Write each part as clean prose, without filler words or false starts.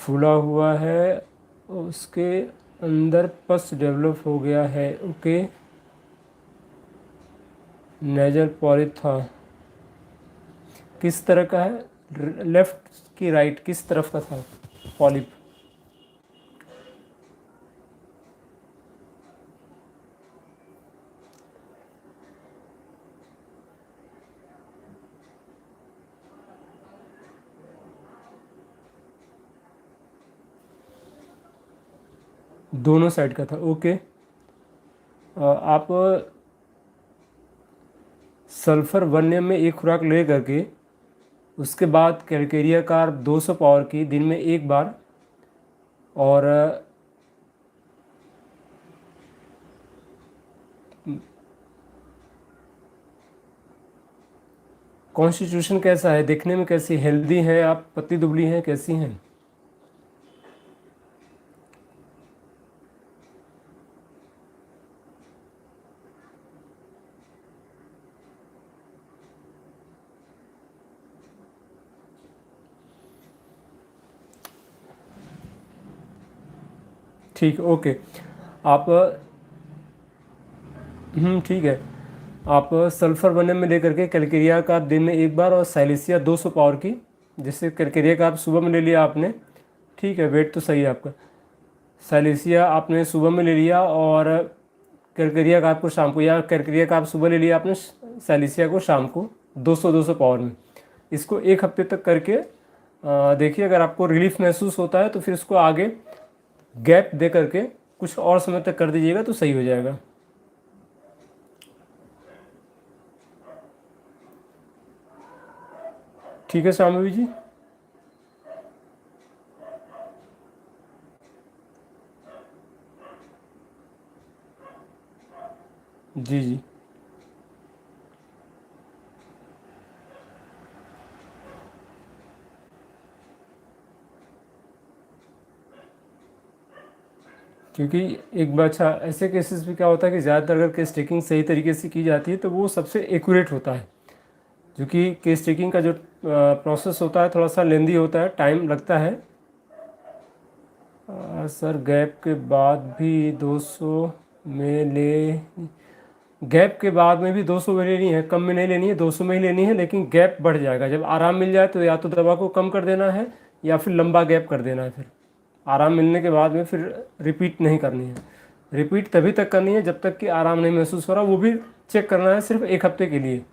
फूला हुआ है, उसके अंदर पस डेवलप हो गया है। ओके। नेजल पॉलिप था, किस तरह का है? लेफ्ट की राइट, किस तरफ का था पॉलिप? दोनों साइड का था। ओके। आप सल्फर 1 में एक खुराक ले करके उसके बाद कैलकेरिया कार्ब 200 पावर की दिन में एक बार, और कॉन्स्टिट्यूशन कैसा है, देखने में कैसी, हेल्दी हैं आप, पतली दुबली हैं, कैसी हैं? ठीक, ओके। आप ठीक है। आप सल्फर 1 में लेकर के कैलकेरिया का आप दिन में एक बार, और साइलेसिया 200 पावर की, जिससे कैलकेरिया का आप सुबह में ले लिया आपने। ठीक है, वेट तो सही है आपका। साइलेसिया आपने सुबह में ले लिया, और कैलकेरिया का आपको शाम को, या कैलकेरिया का आप सुबह ले लिया आपने, साइलेसिया को शाम को 200 पावर में। इसको एक हफ्ते तक करके देखिए, अगर आपको रिलीफ महसूस होता है तो फिर इसको आगे गैप दे करके कुछ और समय तक कर दीजिएगा तो सही हो जाएगा। ठीक है शाम्भवी जी। जी जी। क्योंकि एक बार, अच्छा, ऐसे केसेस में क्या होता है कि ज़्यादातर अगर केस टेकिंग सही तरीके से की जाती है तो वो सबसे एक्यूरेट होता है। क्योंकि केस टेकिंग का जो प्रोसेस होता है थोड़ा सा लेंदी होता है, टाइम लगता है। सर गैप के बाद भी 200 में ले, गैप के बाद में भी 200 में लेनी है, कम में नहीं लेनी है, 200 में ही लेनी है। लेकिन गैप बढ़ जाएगा जब आराम मिल जाए, तो या तो दवा को कम कर देना है या फिर लंबा गैप कर देना है। फिर आराम मिलने के बाद में फिर रिपीट नहीं करनी है। रिपीट तभी तक करनी है जब तक कि आराम नहीं महसूस हो रहा, वो भी चेक करना है सिर्फ एक हफ्ते के लिए।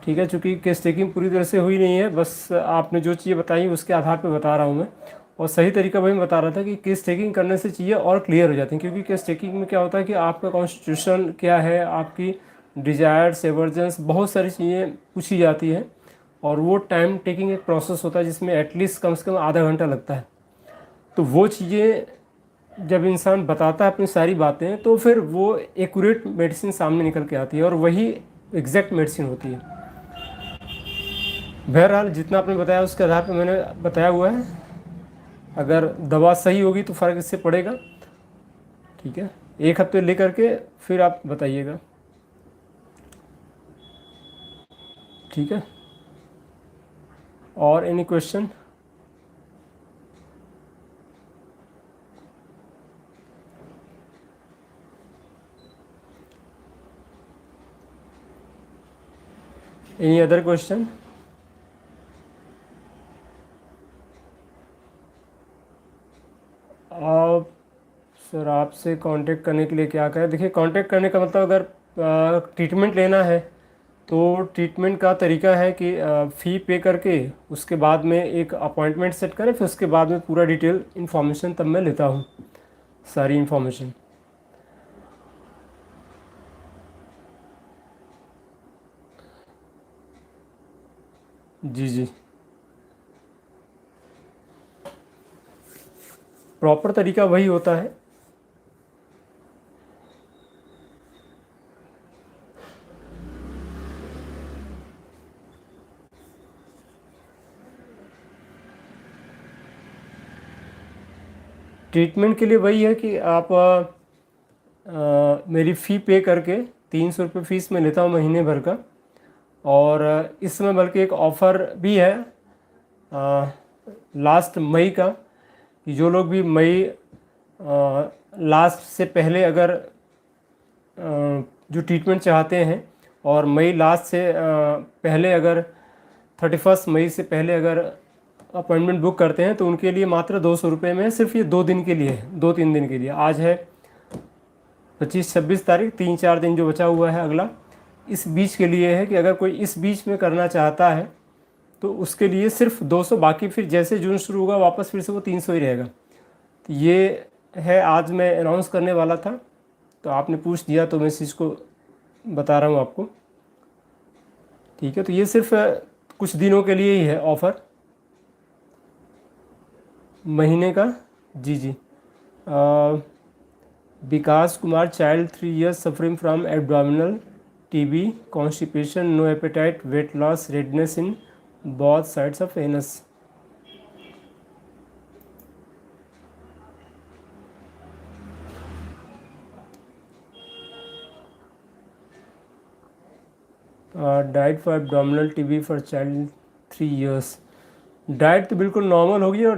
ठीक है, चूँकि केस टेकिंग पूरी तरह से हुई नहीं है, बस आपने जो चीज़ें बताई उसके आधार पर बता रहा हूँ मैं। और सही तरीका वही बता रहा था कि केस टेकिंग करने से चीज़ें और क्लियर हो जाती हैं। क्योंकि केस टेकिंग में क्या होता है कि आपका कॉन्स्टिट्यूशन क्या है, आपकी डिजायर्स, एवर्जेंस, बहुत सारी चीज़ें पूछी जाती हैं। और वो टाइम टेकिंग एक प्रोसेस होता है जिसमें एटलीस्ट कम से कम आधा घंटा लगता है। तो वो चीज़ें जब इंसान बताता है अपनी सारी बातें, तो फिर वो एक्यूरेट मेडिसिन सामने निकल के आती है, और वही एग्जैक्ट मेडिसिन होती है। बहरहाल जितना आपने बताया उसके आधार पर मैंने बताया हुआ है। अगर दवा सही होगी तो फ़र्क इससे पड़ेगा। ठीक है, एक हफ्ते ले करके फिर आप बताइएगा। ठीक है, और any question? Any other question? आप, सर आपसे कांटेक्ट करने के लिए क्या करें? देखिए, कांटेक्ट करने का मतलब, अगर ट्रीटमेंट लेना है तो ट्रीटमेंट का तरीका है कि फ़ी पे करके उसके बाद में एक अपॉइंटमेंट सेट करें, फिर उसके बाद में पूरा डिटेल इन्फॉर्मेशन तब मैं लेता हूँ, सारी इन्फॉर्मेशन। जी जी। प्रॉपर तरीका वही होता है। ट्रीटमेंट के लिए वही है कि आप मेरी फ़ी पे करके, 300 रुपये फ़ीस मैं लेता हूँ महीने भर का। और इस समय बल्कि एक ऑफ़र भी है। लास्ट मई का, कि जो लोग भी मई लास्ट से पहले अगर जो ट्रीटमेंट चाहते हैं और मई लास्ट से पहले अगर 31 मई से पहले अगर अपॉइंटमेंट बुक करते हैं तो उनके लिए मात्र 200 रुपये में, सिर्फ ये 2 दिन के लिए है, 2-3 दिन के लिए। आज है 25-26 तारीख, 3-4 दिन जो बचा हुआ है अगला, इस बीच के लिए है कि अगर कोई इस बीच में करना चाहता है तो उसके लिए सिर्फ 200, बाकी फिर जैसे जून शुरू होगा वापस फिर से वो 300 ही रहेगा। तो ये है, आज मैं अनाउंस करने वाला था तो आपने पूछ दिया तो मैं इस चीज़ को बता रहा हूँ आपको। ठीक है, तो ये सिर्फ कुछ दिनों के लिए ही है ऑफ़र, महीने का। जी जी। Vikas Kumar, child 3 years suffering from abdominal TB, constipation, no appetite, weight loss, redness in both sides of anus. Diet for abdominal TB for child 3 years। Diet तो बिल्कुल नॉर्मल होगी, और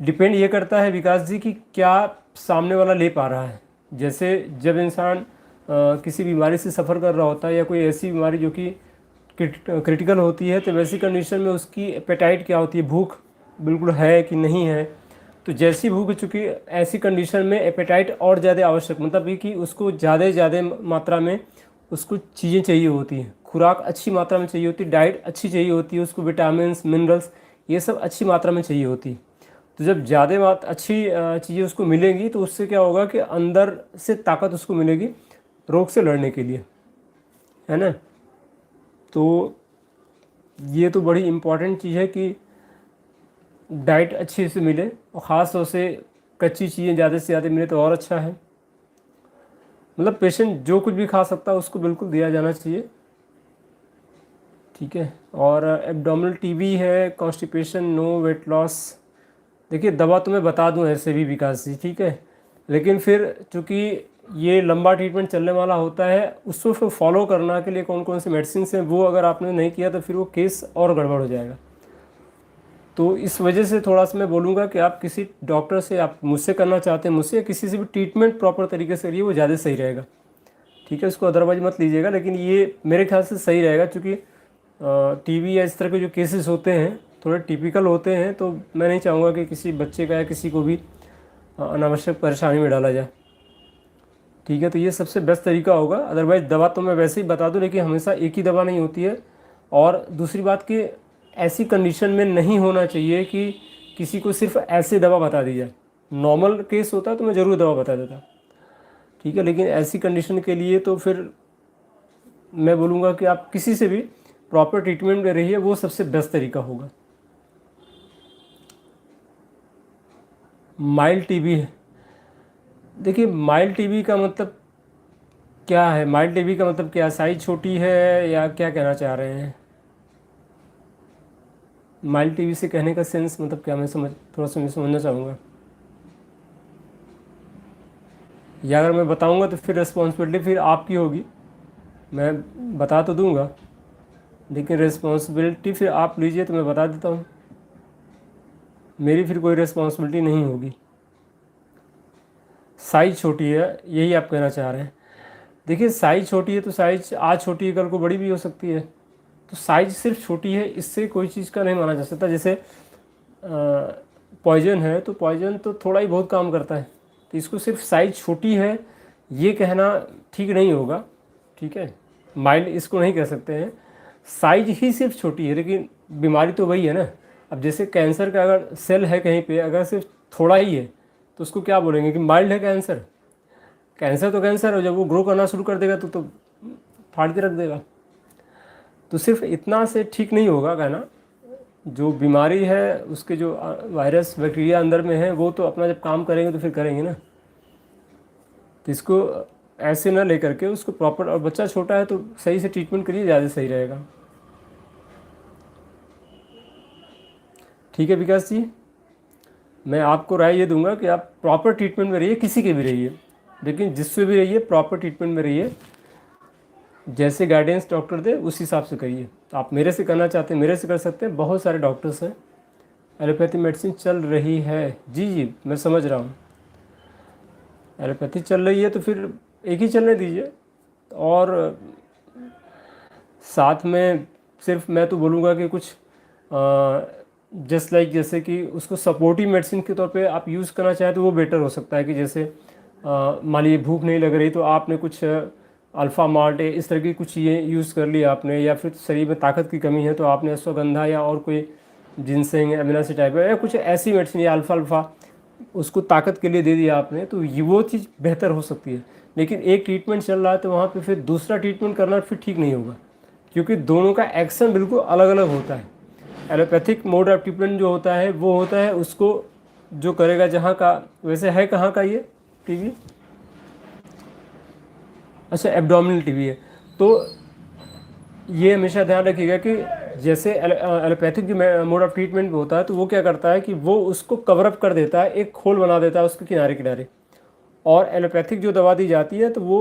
डिपेंड ये करता है विकास जी कि क्या सामने वाला ले पा रहा है। जैसे जब इंसान किसी बीमारी से सफ़र कर रहा होता है या कोई ऐसी बीमारी जो कि क्रिटिकल होती है, तो वैसी कंडीशन में उसकी एपेटाइट क्या होती है, भूख बिल्कुल है कि नहीं है। तो जैसी भूख, चूँकि ऐसी कंडीशन में एपेटाइट और ज़्यादा आवश्यक, मतलब ये कि उसको ज़्यादा मात्रा में उसको चीज़ें चाहिए होती हैं, खुराक अच्छी मात्रा में चाहिए होती है, डाइट अच्छी चाहिए होती है, उसको विटामिन्स, मिनरल्स, ये सब अच्छी मात्रा में चाहिए होती है। तो जब ज़्यादा अच्छी चीज़ें उसको मिलेंगी तो उससे क्या होगा कि अंदर से ताकत उसको मिलेगी रोग से लड़ने के लिए, है ना। तो ये तो बड़ी इम्पॉर्टेंट चीज़ है कि डाइट अच्छे से मिले, और ख़ास तौर से कच्ची चीज़ें ज़्यादा से ज़्यादा मिले तो और अच्छा है। मतलब पेशेंट जो कुछ भी खा सकता है उसको बिल्कुल दिया जाना चाहिए। ठीक है, और एब्डोमिनल टीबी है, कॉन्स्टिपेशन, नो वेट लॉस। देखिए दवा तो मैं बता दूं ऐसे भी विकास जी, ठीक है, लेकिन फिर चूँकि ये लंबा ट्रीटमेंट चलने वाला होता है, उसको फिर फॉलो करना के लिए कौन कौन से मेडिसिन हैं वो अगर आपने नहीं किया तो फिर वो केस और गड़बड़ हो जाएगा। तो इस वजह से थोड़ा सा मैं बोलूँगा कि आप किसी डॉक्टर से, आप मुझसे करना चाहते हैं मुझसे, या किसी से भी ट्रीटमेंट प्रॉपर तरीके से करिए, वो ज़्यादा सही रहेगा। ठीक है, उसको अदरवाइज मत लीजिएगा, लेकिन ये मेरे ख्याल से सही रहेगा, क्योंकि टीबी या इस तरह के जो केसेस होते हैं थोड़े टिपिकल होते हैं, तो मैं नहीं चाहूँगा कि किसी बच्चे का या किसी को भी अनावश्यक परेशानी में डाला जाए। ठीक है, तो ये सबसे बेस्ट तरीका होगा। अदरवाइज़ दवा तो मैं वैसे ही बता दूं, लेकिन हमेशा एक ही दवा नहीं होती है। और दूसरी बात कि ऐसी कंडीशन में नहीं होना चाहिए कि किसी को सिर्फ ऐसे दवा बता दी जाए। नॉर्मल केस होता तो मैं ज़रूर दवा बता देता, ठीक है, लेकिन ऐसी कंडीशन के लिए तो फिर मैं बोलूँगा कि आप किसी से भी प्रॉपर ट्रीटमेंट में रहिए, वो सबसे बेस्ट तरीका होगा। माइल्ड टीबी है, देखिए माइल्ड टीबी का मतलब क्या है, माइल्ड टीबी का मतलब क्या, साइज छोटी है या क्या कहना चाह रहे हैं? माइल्ड टीबी से कहने का सेंस मतलब क्या, मैं थोड़ा सा मैं समझना चाहूँगा। या अगर मैं बताऊँगा तो फिर रिस्पॉन्सिबिलिटी फिर आपकी होगी। मैं बता तो दूँगा लेकिन रिस्पॉन्सिबिलिटी फिर आप लीजिए, तो मैं बता देता हूँ, मेरी फिर कोई रिस्पॉन्सिबिलिटी नहीं होगी। साइज़ छोटी है यही आप कहना चाह रहे हैं? देखिए साइज़ छोटी है तो साइज़ आज छोटी है कल को बड़ी भी हो सकती है, तो साइज़ सिर्फ छोटी है इससे कोई चीज़ का नहीं माना जा सकता। जैसे पॉइजन है तो पॉइजन तो थोड़ा ही बहुत काम करता है, तो इसको सिर्फ साइज़ छोटी है ये कहना ठीक नहीं होगा। ठीक है, माइल्ड इसको नहीं कह सकते हैं, साइज ही सिर्फ छोटी है, लेकिन बीमारी तो वही है ना। अब जैसे कैंसर का अगर सेल है कहीं पे, अगर सिर्फ थोड़ा ही है तो उसको क्या बोलेंगे कि माइल्ड है कैंसर? कैंसर तो कैंसर है, जब वो ग्रो करना शुरू कर देगा तो फाड़ के रख देगा। तो सिर्फ इतना से ठीक नहीं होगा कहना, जो बीमारी है उसके जो वायरस बैक्टीरिया अंदर में है वो तो अपना जब काम करेंगे तो फिर करेंगे ना। तो इसको ऐसे ना लेकर के उसको प्रॉपर, और बच्चा छोटा है तो सही से ट्रीटमेंट करिए, ज़्यादा सही रहेगा। ठीक है विकास जी, मैं आपको राय ये दूंगा कि आप प्रॉपर ट्रीटमेंट में रहिए, किसी के भी रहिए, लेकिन जिससे भी रहिए प्रॉपर ट्रीटमेंट में रहिए, जैसे गाइडेंस डॉक्टर दे उस हिसाब से करिए। आप मेरे से करना चाहते हैं मेरे से कर सकते हैं, बहुत सारे डॉक्टर्स हैं। एलोपैथी मेडिसिन चल रही है, जी जी मैं समझ रहा हूँ। एलोपैथी चल रही है तो फिर एक ही चलने दीजिए। और साथ में सिर्फ मैं तो बोलूँगा कि कुछ जस्ट लाइक जैसे कि उसको सपोर्टिव मेडिसिन के तौर पे आप यूज़ करना चाहें तो वो बेटर हो सकता है। कि जैसे मान लीजिए भूख नहीं लग रही तो आपने कुछ अल्फ़ा माल्ट इस तरह की कुछ चीज़ें यूज़ कर ली आपने, या फिर शरीर में ताकत की कमी है तो आपने अश्वगंधा या और कोई जिनसेंग एमिनासी टाइप या कुछ ऐसी मेडिसिन या अल्फ़ा अल्फ़ा उसको ताकत के लिए दे दिया आपने, तो ये वो चीज़ बेहतर हो सकती है। लेकिन एक ट्रीटमेंट चल रहा है तो वहाँ पे फिर दूसरा ट्रीटमेंट करना फिर ठीक नहीं होगा, क्योंकि दोनों का एक्शन बिल्कुल अलग अलग होता है। एलोपैथिक मोड ऑफ ट्रीटमेंट जो होता है वो होता है उसको जो करेगा जहाँ का, वैसे है कहाँ का ये टीवी, अच्छा एब्डोमिनल टीवी है। तो ये हमेशा ध्यान रखिएगा कि जैसे एलोपैथिक जो मोड ऑफ ट्रीटमेंट होता है तो वो क्या करता है कि वो उसको कवर अप कर देता है, एक खोल बना देता है उसके किनारे किनारे। और एलोपैथिक जो दवा दी जाती है तो वो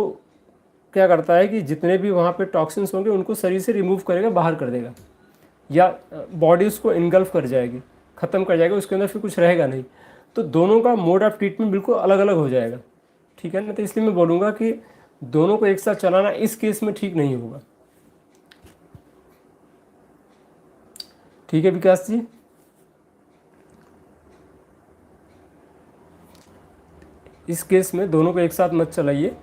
क्या करता है कि जितने भी वहाँ पे टॉक्सिन्स होंगे उनको शरीर से रिमूव करेगा, बाहर कर देगा, या बॉडी उसको इनगल्फ कर जाएगी, ख़त्म कर जाएगा, उसके अंदर फिर कुछ रहेगा नहीं। तो दोनों का मोड ऑफ ट्रीटमेंट बिल्कुल अलग अलग हो जाएगा, ठीक है ना। तो इसलिए मैं बोलूँगा कि दोनों को एक साथ चलाना इस केस में ठीक नहीं होगा। ठीक है विकास जी, इस केस में दोनों को एक साथ मत चलाइए।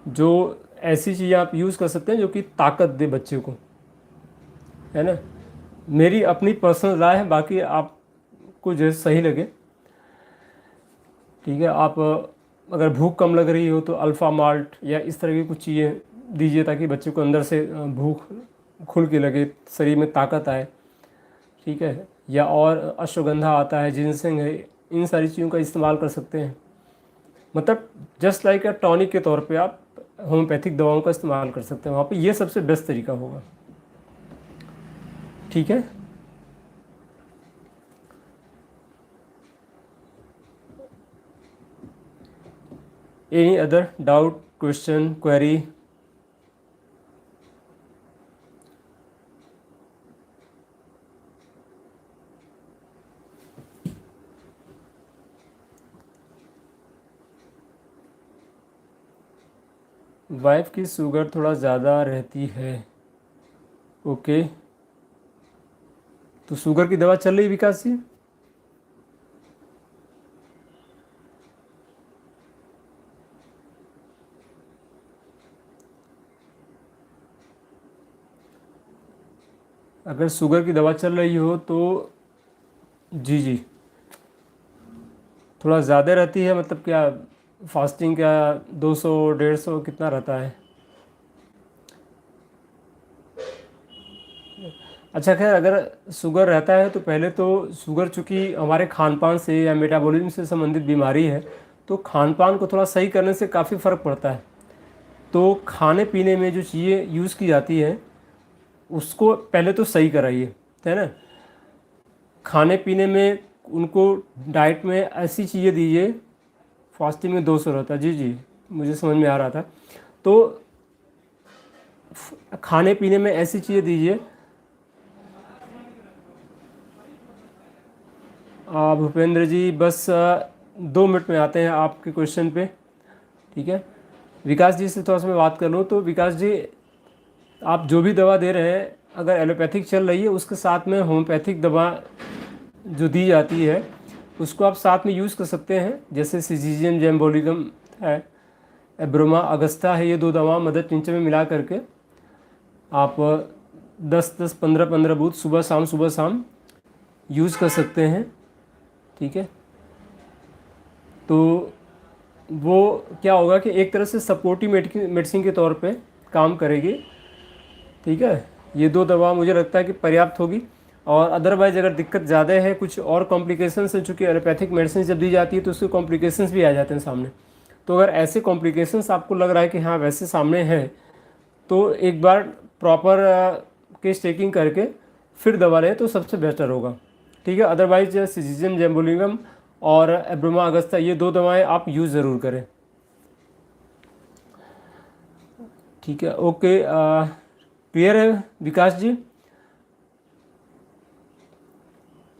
जो ऐसी चीज़ें आप यूज़ कर सकते हैं जो कि ताकत दे बच्चे को, है ना। मेरी अपनी पर्सनल राय है, बाकी आपको जैसे सही लगे, ठीक है। आप अगर भूख कम लग रही हो तो अल्फ़ा माल्ट या इस तरह की कुछ चीज़ें दीजिए ताकि बच्चे को अंदर से भूख खुल के लगे, शरीर में ताकत आए, ठीक है। या और अश्वगंधा आता है, जिनसेंग है, इन सारी चीज़ों का इस्तेमाल कर सकते हैं। मतलब जस्ट लाइक अ टॉनिक के तौर पे आप होम्योपैथिक दवाओं का इस्तेमाल कर सकते हैं वहाँ पे, ये सबसे बेस्ट तरीका होगा, ठीक है। Any other doubt, question, query? Wife की शुगर थोड़ा ज़्यादा रहती है, ओके। तो शुगर की दवा चल रही है विकास जी? अगर शुगर की दवा चल रही हो तो जी जी थोड़ा ज़्यादा रहती है। मतलब क्या फास्टिंग क्या 200 150 कितना रहता है? अच्छा खैर, अगर शुगर रहता है तो पहले तो शुगर चूँकि हमारे खान पान से या मेटाबॉलिज्म से संबंधित बीमारी है, तो खान पान को थोड़ा सही करने से काफ़ी फ़र्क पड़ता है। तो खाने पीने में जो चीज़ें यूज़ की जाती हैं उसको पहले तो सही कराइए, है ना। खाने पीने में उनको डाइट में ऐसी चीज़ें दीजिए, फास्टिंग में 200 रहता है, जी जी मुझे समझ में आ रहा था। तो खाने पीने में ऐसी चीज़ें दीजिए। भूपेंद्र जी बस 2 मिनट में आते हैं आपके क्वेश्चन पे, ठीक है। विकास जी से थोड़ा सा मैं बात कर लूँ तो विकास जी, आप जो भी दवा दे रहे हैं अगर एलोपैथिक चल रही है उसके साथ में होम्योपैथिक दवा जो दी जाती है उसको आप साथ में यूज़ कर सकते हैं। जैसे सिजीजियम जेम्बोलिगम है, एब्रोमा अगस्ता है, ये 2 दवा मदर टिंचर में मिला करके आप 10-10 15-15 बूथ सुबह शाम यूज़ कर सकते हैं, ठीक है। तो वो क्या होगा कि एक तरह से सपोर्टिव मेडिसिन के तौर पे काम करेगी, ठीक है। ये 2 दवा मुझे लगता है कि पर्याप्त होगी। और अदरवाइज़ अगर दिक्कत ज़्यादा है, कुछ और कॉम्प्लिकेशंस हैं, चूँकि एलोपैथिक मेडिसिन जब दी जाती है तो उसके कॉम्प्लिकेशंस भी आ जाते हैं सामने। तो अगर ऐसे कॉम्प्लिकेशंस आपको लग रहा है कि हाँ वैसे सामने हैं, तो एक बार प्रॉपर केस टेकिंग करके फिर दवा लें तो सबसे बेटर होगा, ठीक है। अदरवाइज सिजिजियम जेम्बोलिगम और एब्रोमा अगस्ता ये 2 दवाएं आप यूज़ ज़रूर करें, ठीक है, ओके। क्लियर है विकास जी?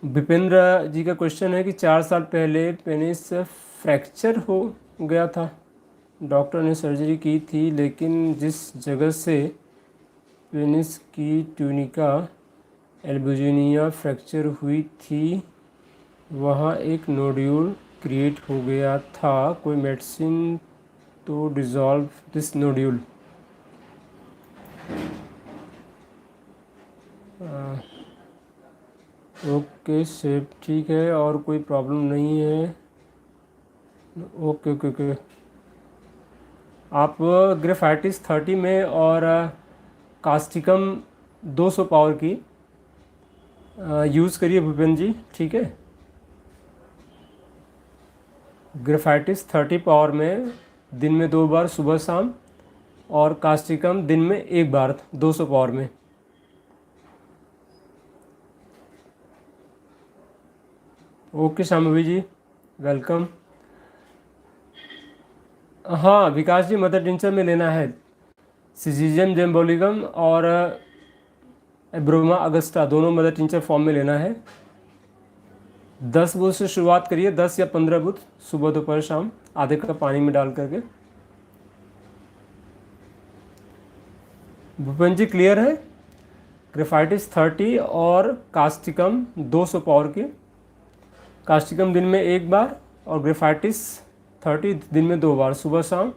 विपेंद्र जी का क्वेश्चन है कि 4 साल पहले पेनिस फ्रैक्चर हो गया था, डॉक्टर ने सर्जरी की थी, लेकिन जिस जगह से पेनिस की ट्यूनिका एल्बुजिनिया फ्रैक्चर हुई थी वहाँ एक नोड्यूल क्रिएट हो गया था। कोई मेडिसिन तो dissolve this nodule? Okay safe, ठीक है, और कोई प्रॉब्लम नहीं है। Okay okay okay. आप ग्रेफाइटिस 30 में और कास्टिकम 200 पावर की यूज़ करिए भूपेंद्र जी, ठीक है। ग्रेफाइटिस 30 पावर में दिन में 2 बार सुबह शाम, और कास्टिकम दिन में 1 बार 200 पावर में। ओके शाम्भवी जी, वेलकम। हाँ विकास जी, मदर टिंचर में लेना है। सिजीजियम जेम्बोलिगम और एब्रोमा अगस्टा दोनों मदर टिंचर फॉर्म में लेना है। 10 बूथ से शुरुआत करिए, 10 या 15 बूथ सुबह दोपहर शाम, आधे कप पानी में डाल करके। भूपेन जी क्लियर है? ग्रेफाइटिस 30 और कास्टिकम 200 पावर की। कास्टिकम दिन में 1 बार और ग्रेफाइटिस 30 दिन में 2 बार सुबह शाम,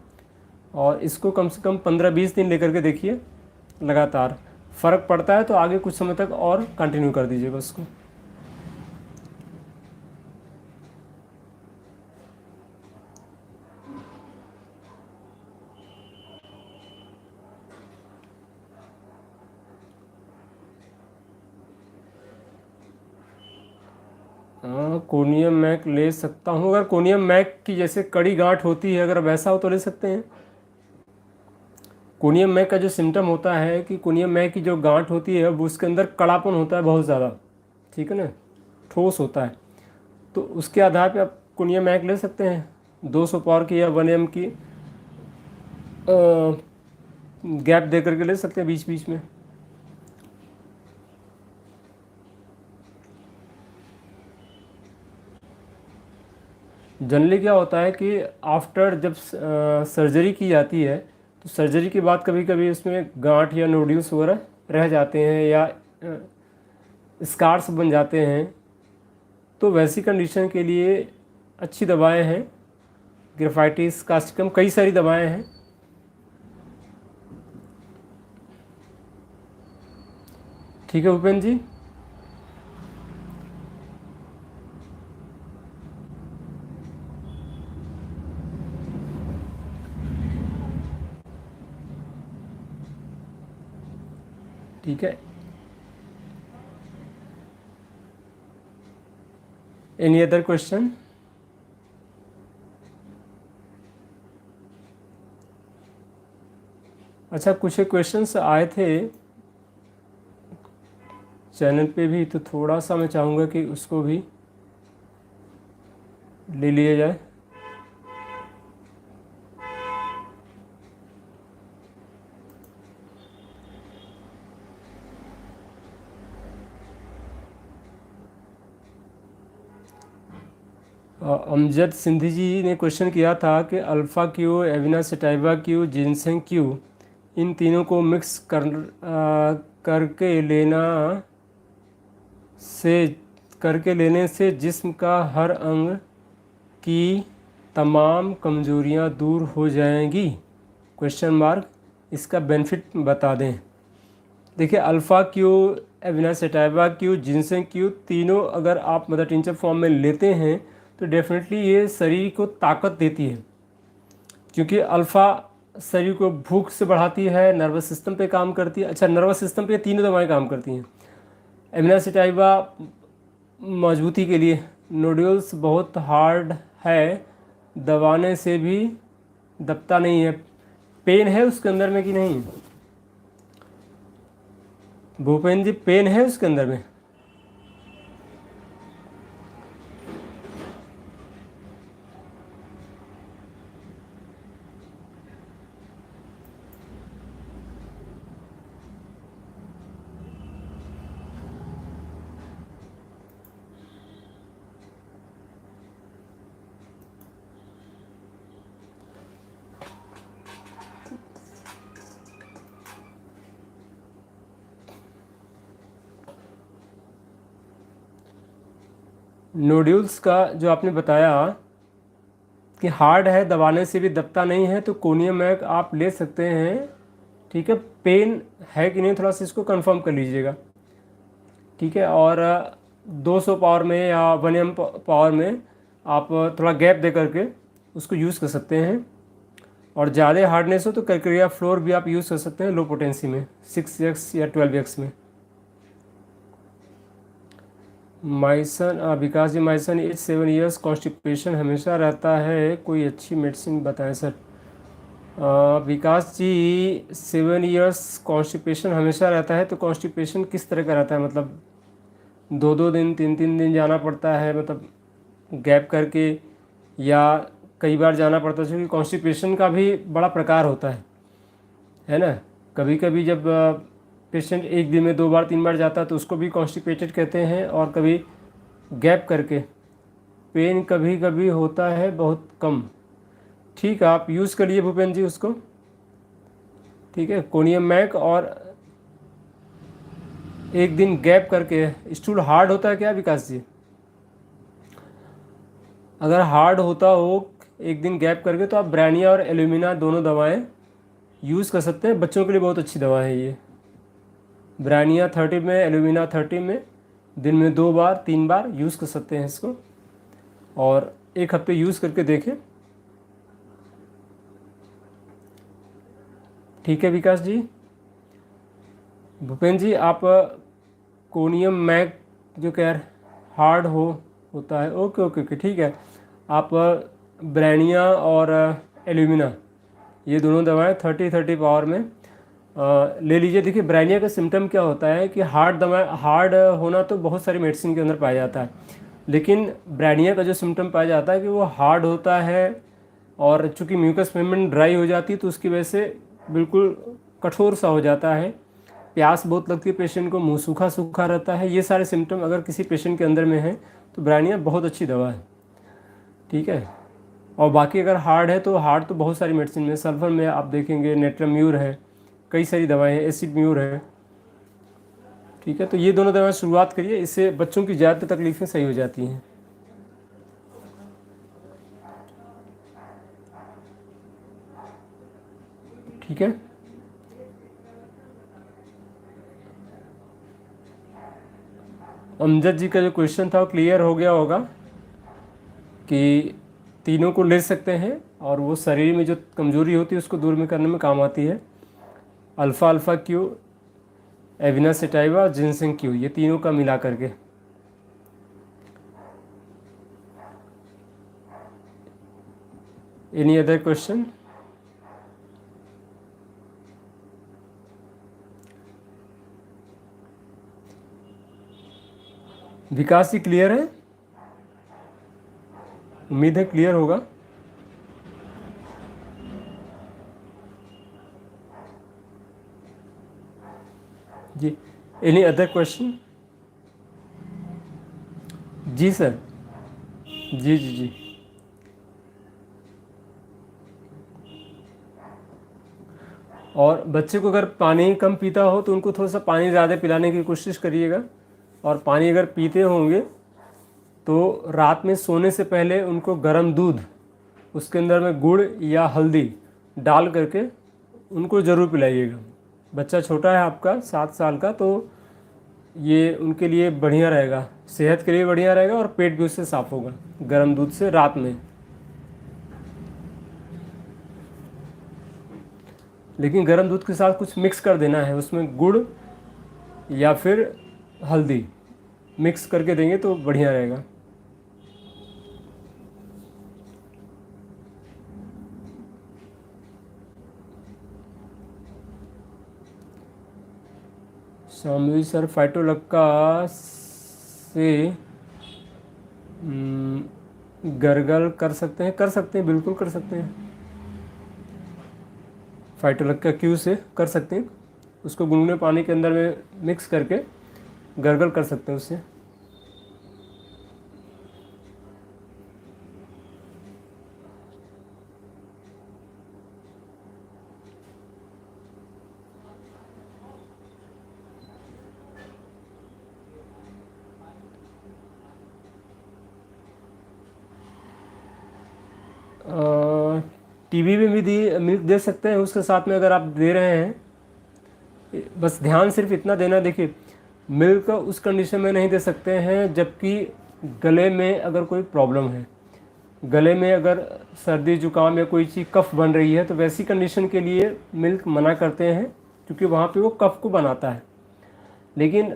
और इसको कम से कम 15-20 दिन लेकर के देखिए लगातार। फ़र्क पड़ता है तो आगे कुछ समय तक और कंटिन्यू कर दीजिएगा उसको। हाँ कोनियम मैक ले सकता हूँ, अगर कोनियम मैक की जैसे कड़ी गांठ होती है, अगर वैसा हो तो ले सकते हैं। कोनियम मैक का जो सिम्टम होता है कि कोनियम मैक की जो गांठ होती है वो उसके अंदर कड़ापन होता है बहुत ज़्यादा, ठीक है ना, ठोस होता है। तो उसके आधार पे आप कोनियम मैक ले सकते हैं, 200 पावर की या 1 एम की गैप दे करके ले सकते हैं बीच बीच में। जनरली क्या होता है कि आफ्टर जब सर्जरी की जाती है तो सर्जरी के बाद कभी कभी उसमें गांठ या नोड्यूल्स वगैरह रह जाते हैं या स्कार्स बन जाते हैं, तो वैसी कंडीशन के लिए अच्छी दवाएं हैं। ग्रेफाइटिस, कास्टिकम, कई सारी दवाएं हैं। ठीक है भूपेन जी। ठीक है, एनी अदर क्वेश्चन? अच्छा, कुछ क्वेश्चंस आए थे चैनल पे भी, तो थोड़ा सा मैं चाहूँगा कि उसको भी ले लिया जाए। अमजद सिंधी जी ने क्वेश्चन किया था कि alpha Q, Avena sativa Q, ginseng Q, इन तीनों को मिक्स करके लेना से करके लेने से जिस्म का हर अंग की तमाम कमजोरियां दूर हो जाएंगी? Question mark. इसका बेनिफिट बता दें। देखिए, alpha Q, Avena sativa Q, ginseng Q, तीनों अगर आप मदर टिंचर फॉर्म में लेते हैं तो डेफिनेटली ये शरीर को ताकत देती है, क्योंकि अल्फ़ा शरीर को भूख से बढ़ाती है, नर्वस सिस्टम पे काम करती है। अच्छा, नर्वस सिस्टम पे तीनों दवाएं काम करती हैं। एविना सेटाइवा मजबूती के लिए, नोड्यूल्स बहुत हार्ड है, दबाने से भी दबता नहीं है। पेन है उसके अंदर में कि नहीं भूपेन जी? पेन है उसके अंदर में? नोड्यूल्स का जो आपने बताया कि हार्ड है, दबाने से भी दबता नहीं है, तो कोनियम मैक आप ले सकते हैं। ठीक है, पेन है कि नहीं थोड़ा सा इसको कंफर्म कर लीजिएगा। ठीक है, और 200 पावर में या 1 एम पावर में आप थोड़ा गैप दे करके उसको यूज़ कर सकते हैं। और ज़्यादा हार्डनेस हो तो कैलकेरिया फ्लोर भी आप यूज़ कर सकते हैं लो पोटेंसी में, 6x या 12x में। माइसन विकास जी, माइसन एज 7 ईयर्स, कॉन्स्टिपेशन हमेशा रहता है, कोई अच्छी मेडिसिन बताएं सर। विकास जी, 7 ईयर्स कॉन्स्टिपेशन हमेशा रहता है, तो कॉन्स्टिपेशन किस तरह का रहता है? मतलब 2-2 दिन 3-3 दिन जाना पड़ता है, मतलब गैप करके, या कई बार जाना पड़ता है? क्योंकि कॉन्स्टिपेशन का भी बड़ा प्रकार होता है ना। कभी कभी जब पेशेंट एक दिन में 2 बार 3 बार जाता है तो उसको भी कॉन्स्टिपेटेड कहते हैं, और कभी गैप करके। पेन कभी कभी होता है, बहुत कम। ठीक है, आप यूज़ करिए भूपेंद्र जी उसको। ठीक है, कोनियम मैक, और एक दिन गैप करके। स्टूल हार्ड होता है क्या विकास जी? अगर हार्ड होता हो एक दिन गैप करके, तो आप ब्रानिया और एल्यूमिना दोनों दवाएं यूज़ कर सकते हैं। बच्चों के लिए बहुत अच्छी दवा है ये। ब्रानिया 30 में, एल्यूमिना 30 में, दिन में 2 बार 3 बार यूज़ कर सकते हैं इसको, और 1 हफ्ते यूज़ करके देखें। ठीक है विकास जी। भूपेंद्र जी, आप कोनियम मैक जो कह रहे हार्ड होता है, ओके ओके ओके, ठीक है। आप ब्रानिया और एल्यूमिना ये दोनों दवाएं 30-30 पावर में ले लीजिए। देखिए, ब्रानिया का सिम्टम क्या होता है कि हार्ड दवा, हार्ड होना तो बहुत सारी मेडिसिन के अंदर पाया जाता है, लेकिन ब्रानिया का जो सिम्टम पाया जाता है कि वो हार्ड होता है, और चूंकि म्यूकस मेम्ब्रेन ड्राई हो जाती है तो उसकी वजह से बिल्कुल कठोर सा हो जाता है, प्यास बहुत लगती है पेशेंट को, मुंह सूखा सूखा रहता है। ये सारे सिम्टम अगर किसी पेशेंट के अंदर में है तो ब्रानिया बहुत अच्छी दवा है। ठीक है, और बाकी अगर हार्ड है तो हार्ड तो बहुत सारी मेडिसिन में, सल्फर में आप देखेंगे नेट्राम्यूर है, कई सारी दवाएं हैं, एसिड म्यूर है। ठीक है, तो ये दोनों दवाएं शुरुआत करिए, इससे बच्चों की ज़्यादा तकलीफ़ें सही हो जाती हैं। ठीक है, अमजद जी का जो क्वेश्चन था वो क्लियर हो गया होगा कि तीनों को ले सकते हैं, और वो शरीर में जो कमजोरी होती है उसको दूर में करने में काम आती है। Alpha alpha Q, Avena sativa, ginseng Q, ये तीनों का मिला करके। Any other question? Vikas ji clear है? उम्मीद है क्लियर होगा। जी, एनी अदर क्वेश्चन? जी सर, जी जी जी। और बच्चे को अगर पानी कम पीता हो तो उनको थोड़ा सा पानी ज़्यादा पिलाने की कोशिश करिएगा, और पानी अगर पीते होंगे तो रात में सोने से पहले उनको गर्म दूध, उसके अंदर में गुड़ या हल्दी डाल करके उनको ज़रूर पिलाइएगा। बच्चा छोटा है आपका 7 साल का, तो ये उनके लिए बढ़िया रहेगा, सेहत के लिए बढ़िया रहेगा, और पेट भी उससे साफ़ होगा गर्म दूध से रात में। लेकिन गर्म दूध के साथ कुछ मिक्स कर देना है, उसमें गुड़ या फिर हल्दी मिक्स करके देंगे तो बढ़िया रहेगा। शामवी सर, फाइटोलक्का से गरगल कर सकते हैं, बिल्कुल कर सकते हैं। फाइटोलक्का क्यू से कर सकते हैं, उसको गुनगुने पानी के अंदर में मिक्स करके गरगल कर सकते हैं उससे। टीबी में भी दी मिल्क दे सकते हैं उसके साथ में अगर आप दे रहे हैं। बस ध्यान सिर्फ इतना देना, देखिए मिल्क उस कंडीशन में नहीं दे सकते हैं जबकि गले में अगर कोई प्रॉब्लम है, गले में अगर सर्दी जुकाम या कोई चीज़ कफ बन रही है तो वैसी कंडीशन के लिए मिल्क मना करते हैं क्योंकि वहाँ पे वो कफ को बनाता है। लेकिन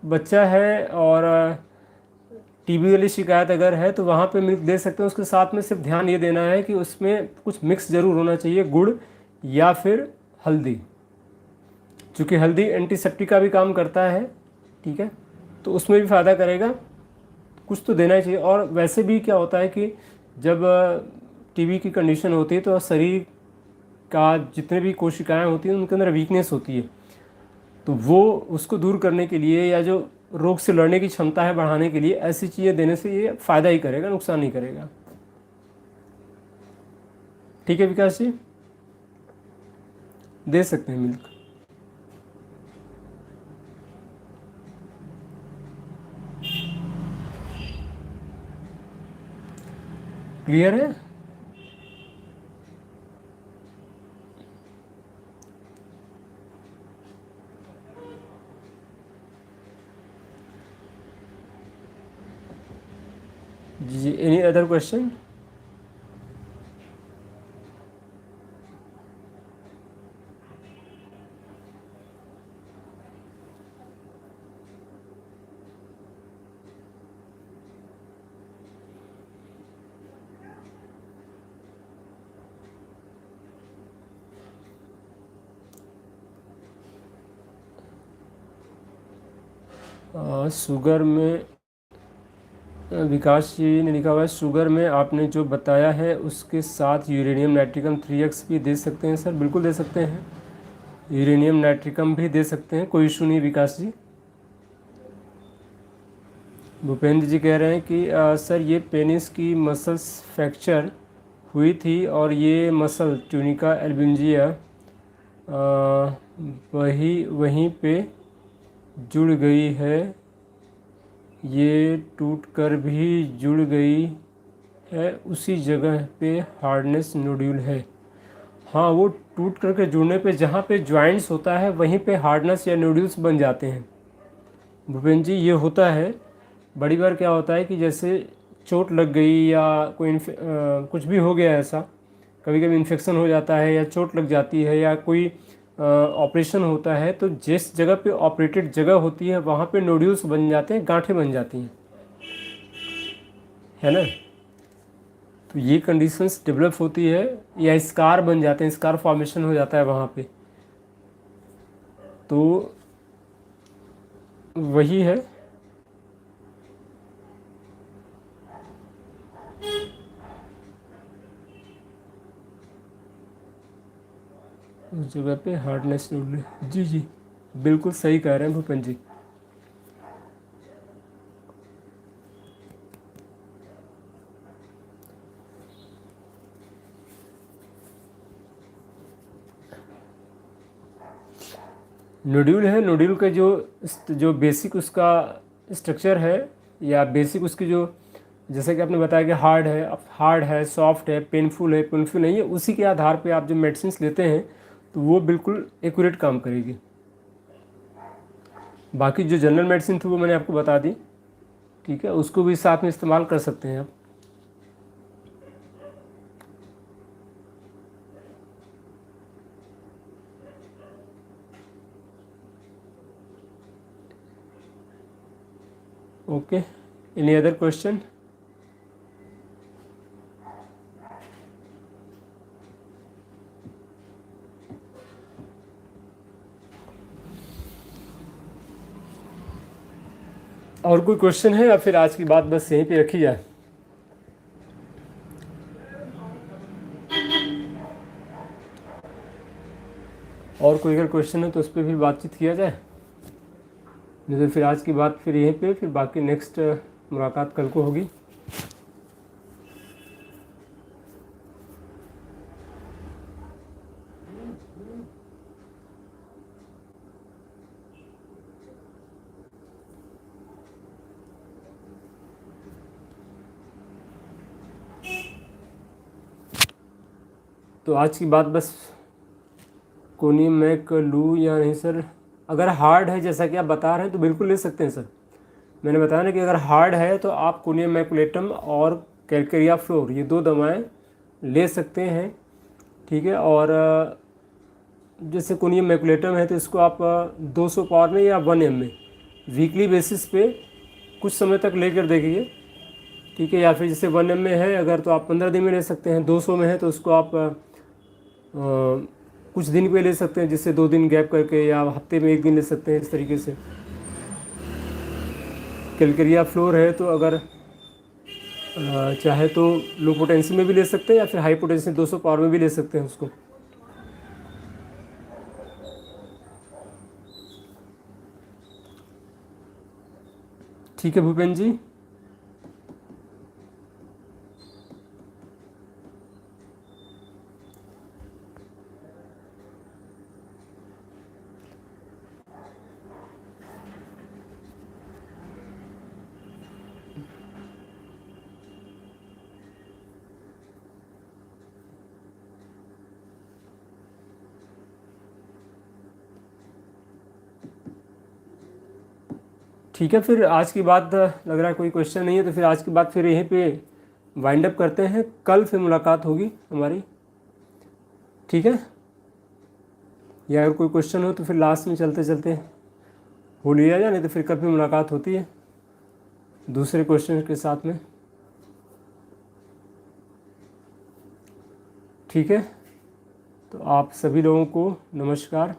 बच्चा है और टीबी वाली शिकायत अगर है तो वहाँ पे मिल्क दे सकते हैं। उसके साथ में सिर्फ ध्यान ये देना है कि उसमें कुछ मिक्स ज़रूर होना चाहिए, गुड़ या फिर हल्दी, क्योंकि हल्दी एंटीसेप्टिक का भी काम करता है, ठीक है, तो उसमें भी फ़ायदा करेगा। कुछ तो देना ही चाहिए। और वैसे भी क्या होता है कि जब टीबी की कंडीशन होती है तो शरीर का जितने भी कोशिकाएं होती हैं उनके अंदर वीकनेस होती है, तो वो उसको दूर करने के लिए या जो रोग से लड़ने की क्षमता है बढ़ाने के लिए ऐसी चीज़ें देने से ये फ़ायदा ही करेगा, नुकसान नहीं करेगा। ठीक है विकास जी, दे सकते हैं मिल्क। क्लियर है? जी, एनी अदर क्वेश्चन? शुगर में विकास जी ने लिखा हुआ है शुगर में आपने जो बताया है उसके साथ यूरेनियम नाइट्रिकम 3x भी दे सकते हैं। सर बिल्कुल दे सकते हैं, यूरेनियम नाइट्रिकम भी दे सकते हैं, कोई इशू नहीं विकास जी। भूपेंद्र जी कह रहे हैं कि सर ये पेनिस की मसल्स फ्रैक्चर हुई थी और ये मसल ट्यूनिका एल्बिंजिया वहीं पे जुड़ गई है, ये टूट कर भी जुड़ गई है, उसी जगह पे हार्डनेस नोड्यूल है। हाँ, वो टूट करके जुड़ने पे जहाँ पे जॉइंट्स होता है वहीं पे हार्डनेस या नोड्यूल्स बन जाते हैं। भूपेंद्र जी ये होता है, बड़ी बार क्या होता है कि जैसे चोट लग गई या कोई कुछ भी हो गया ऐसा, कभी कभी इन्फेक्शन हो जाता है या चोट लग जाती है या कोई ऑपरेशन होता है, तो जिस जगह पे ऑपरेटेड जगह होती है वहाँ पे नोड्यूल्स बन जाते हैं, गांठें बन जाती हैं, है ना। तो ये कंडीशंस डेवलप होती है या स्कार बन जाते हैं, स्कार फॉर्मेशन हो जाता है वहाँ पे, तो वही है। उस जगह पे हार्डनेस नोड्यूल, जी जी बिल्कुल सही कह रहे हैं भूपेंद्र जी। नोड्यूल है, नोड्यूल का जो बेसिक उसका स्ट्रक्चर है या बेसिक उसकी जो, जैसे कि आपने बताया कि हार्ड है, सॉफ्ट है, पेनफुल नहीं है, उसी के आधार पे आप जो मेडिसिन लेते हैं तो वो बिल्कुल एक्यूरेट काम करेगी। बाकी जो जनरल मेडिसिन थी वो मैंने आपको बता दी, ठीक है, उसको भी साथ में इस्तेमाल कर सकते हैं आप। Okay, any other question? और कोई क्वेश्चन है या फिर आज की बात बस यहीं पे रखी जाए? और कोई अगर क्वेश्चन है तो उस पर भी बातचीत किया जाए, नहीं तो फिर आज की बात फिर यहीं पे, फिर बाकी नेक्स्ट मुलाकात कल को होगी। तो आज की बात बस कोनियम मैक लूँ या नहीं सर? अगर हार्ड है जैसा कि आप बता रहे हैं तो बिल्कुल ले सकते हैं सर। मैंने बताया ना कि अगर हार्ड है तो आप कोनियम मैकुलेटम और कैलकेरिया फ्लोर ये 2 दवाएं ले सकते हैं, ठीक है। और जैसे कोनियम मैकुलेटम है तो इसको आप 200 पावर में या 1 एम में वीकली बेसिस पे कुछ समय तक लेकर देखिए, ठीक है। या फिर जैसे 1 एम में है अगर तो आप 15 दिन में ले सकते हैं, 200 में है तो उसको आप कुछ दिन पे ले सकते हैं, जिससे 2 दिन गैप करके, या हफ्ते में 1 दिन ले सकते हैं, इस तरीके से। कैलकेरिया फ्लोर है तो अगर चाहे तो लो पोटेंसी में भी ले सकते हैं या फिर हाई पोटेंसी 200 पावर में भी ले सकते हैं उसको। ठीक है भूपेन जी। ठीक है, फिर आज की बात लग रहा है कोई क्वेश्चन नहीं है, तो फिर आज की बात फिर यहीं पे वाइंड अप करते हैं। कल फिर मुलाकात होगी हमारी, ठीक है। या अगर कोई क्वेश्चन हो तो फिर लास्ट में चलते चलते हो लिया जाए, नहीं तो फिर कल फिर मुलाकात होती है दूसरे क्वेश्चन के साथ में, ठीक है। तो आप सभी लोगों को नमस्कार,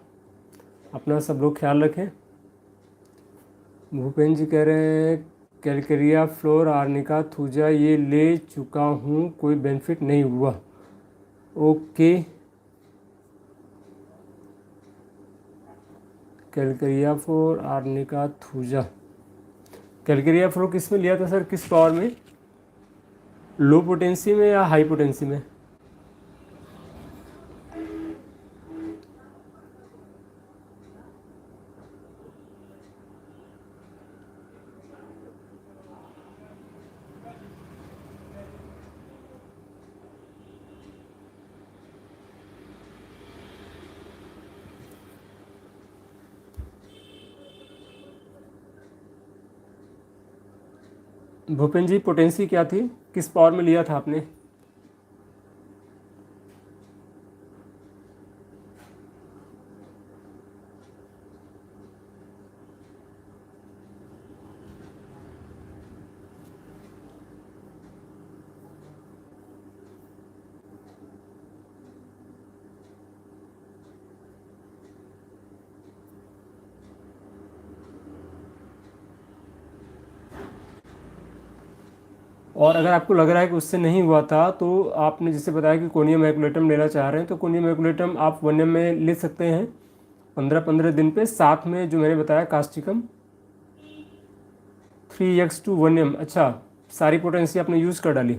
अपना सब लोग ख्याल रखें। भूपेन जी कह रहे हैं कैलकेरिया फ्लोर आर्निका थूजा ये ले चुका हूँ, कोई बेनिफिट नहीं हुआ। Okay, Calcarea floor arnica thuja, Calcarea floor किस में लिया था सर, किस पावर में? लो पोटेंसी में या हाई पोटेंसी में? भूपेन जी पोटेंसी क्या थी, किस पावर में लिया था आपने? और अगर आपको लग रहा है कि उससे नहीं हुआ था तो आपने जैसे बताया कि कोनियम मैकुलेटम लेना चाह रहे हैं, तो कोनियम मैकुलेटम आप 1 एम में ले सकते हैं 15-15 दिन पे, साथ में जो मैंने बताया कास्टिकम 3x to 1 एम। अच्छा, सारी पोटेंसी आपने यूज़ कर डाली,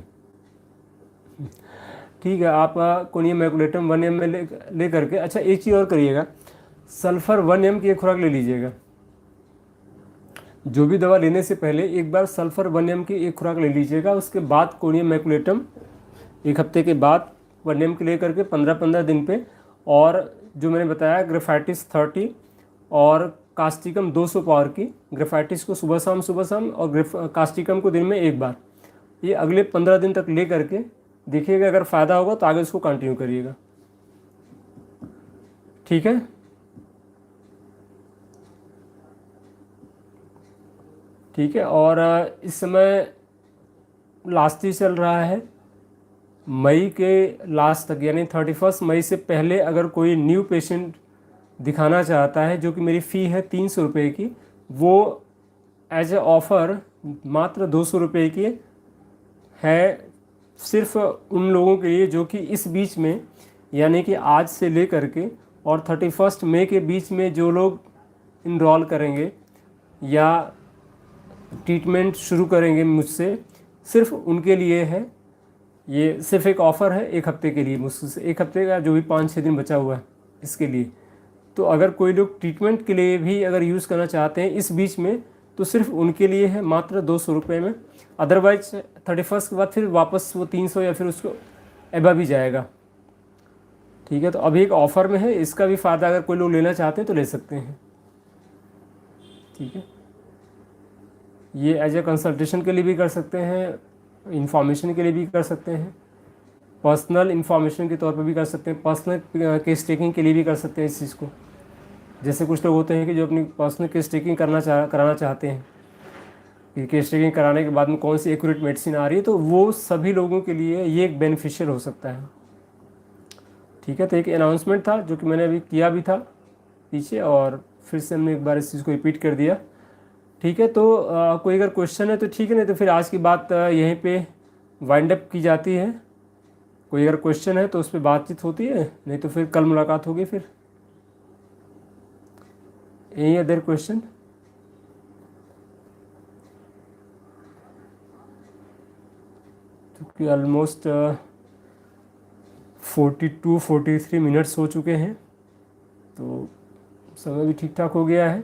ठीक है। आप कोनियम मैकुलेटम 1 एम में ले करके, अच्छा एक चीज़ और करिएगा, सल्फ़र 1 एम की एक खुराक ले लीजिएगा। जो भी दवा लेने से पहले एक बार सल्फ़र 1 एम की एक खुराक ले लीजिएगा, उसके बाद कोनियम मैकुलेटम 1 हफ्ते के बाद 1 एम की ले करके 15-15 दिन पे, और जो मैंने बताया ग्रेफाइटिस 30 और कास्टिकम 200 पावर की, ग्रेफाइटिस को सुबह शाम और कास्टिकम को दिन में 1 बार, ये अगले 15 दिन तक ले करके देखिएगा। अगर फ़ायदा होगा तो आगे उसको कंटिन्यू करिएगा, ठीक है। ठीक है, और इस समय लास्ट ही चल रहा है, मई के लास्ट तक, यानी 31 मई से पहले अगर कोई न्यू पेशेंट दिखाना चाहता है, जो कि मेरी फ़ी है 300 रुपये की, वो एज ए ऑफ़र मात्र 200 रुपये की है, सिर्फ उन लोगों के लिए जो कि इस बीच में, यानी कि आज से ले करके और 31 मई के बीच में जो लोग इनरोल करेंगे या ट्रीटमेंट शुरू करेंगे मुझसे, सिर्फ उनके लिए है। ये सिर्फ एक ऑफ़र है 1 हफ्ते के लिए, मुझसे 1 हफ्ते का जो भी 5-6 दिन बचा हुआ है इसके लिए। तो अगर कोई लोग ट्रीटमेंट के लिए भी अगर यूज़ करना चाहते हैं इस बीच में, तो सिर्फ उनके लिए है मात्र 200 रुपये में। अदरवाइज 31 के बाद फिर वापस वो 300 या फिर उसको एबव ही जाएगा, ठीक है, तो अभी एक ऑफ़र में है, इसका भी फ़ायदा अगर कोई लोग लेना चाहते हैं तो ले सकते हैं। ठीक है, ये एज ए कंसल्टेशन के लिए भी कर सकते हैं, इंफॉर्मेशन के लिए भी कर सकते हैं, पर्सनल इंफॉर्मेशन के तौर पे भी कर सकते हैं, पर्सनल केस टेकिंग के लिए भी कर सकते हैं इस चीज़ को। जैसे कुछ लोग होते हैं कि जो अपनी पर्सनल केस टेकिंग कराना चाहते हैं कि केस टेकिंग कराने के बाद में कौन सी एक्यूरेट मेडिसिन आ रही है, तो वो सभी लोगों के लिए ये एक बेनिफिशियल हो सकता है। ठीक है, तो एक अनाउंसमेंट था जो कि मैंने अभी किया भी था पीछे, और फिर से हमने एक बार इस चीज़ को रिपीट कर दिया। ठीक है, तो कोई अगर क्वेश्चन है तो ठीक है, नहीं तो फिर आज की बात यहीं पे वाइंड अप की जाती है। कोई अगर क्वेश्चन है तो उस पर बातचीत होती है, नहीं तो फिर कल मुलाकात होगी फिर। Any other question? क्योंकि ऑलमोस्ट 42-43 मिनट्स हो चुके हैं, तो समय भी ठीक ठाक हो गया है,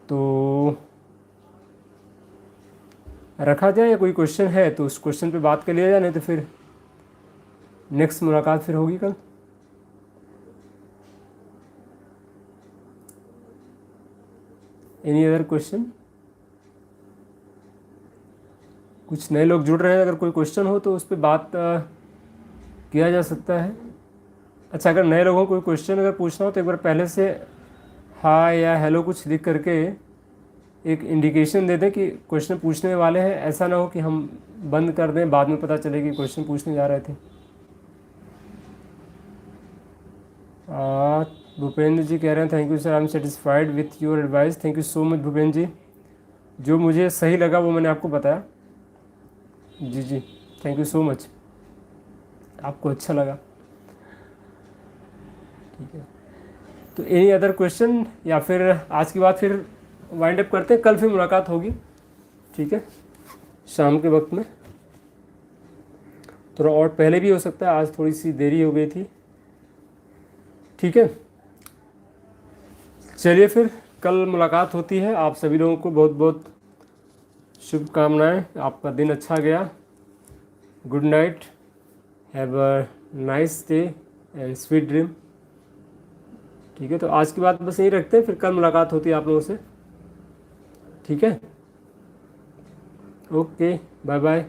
तो रखा जाए। या कोई क्वेश्चन है तो उस क्वेश्चन पे बात कर लिया जाए, नहीं तो फिर नेक्स्ट मुलाकात फिर होगी कल। Any other question? कुछ नए लोग जुड़ रहे हैं, अगर कोई क्वेश्चन हो तो उस पर बात किया जा सकता है। अच्छा, अगर नए लोगों को कोई क्वेश्चन अगर पूछना हो तो एक बार पहले से हाय या हेलो कुछ लिख करके एक इंडिकेशन दे दें कि क्वेश्चन पूछने वाले हैं। ऐसा ना हो कि हम बंद कर दें, बाद में पता चले कि क्वेश्चन पूछने जा रहे थे। भूपेंद्र जी कह रहे हैं thank you sir, I am satisfied with your advice. Thank you so much Bhupendra ji, जो मुझे सही लगा वो मैंने आपको बताया। जी जी, थैंक यू सो मच, आपको अच्छा लगा। ठीक है, तो एनी अदर क्वेश्चन, या फिर आज की बात फिर वाइंड अप करते हैं, कल फिर मुलाकात होगी। ठीक है, शाम के वक्त में, थोड़ा और पहले भी हो सकता है, आज थोड़ी सी देरी हो गई थी। ठीक है, चलिए फिर कल मुलाकात होती है। आप सभी लोगों को बहुत बहुत शुभकामनाएं, आपका दिन अच्छा गया। Good night, have a nice day and sweet dream. ठीक है, तो आज की बात बस यही रखते हैं, फिर कल मुलाकात होती है आप लोगों से। ठीक है, ओके, बाय बाय।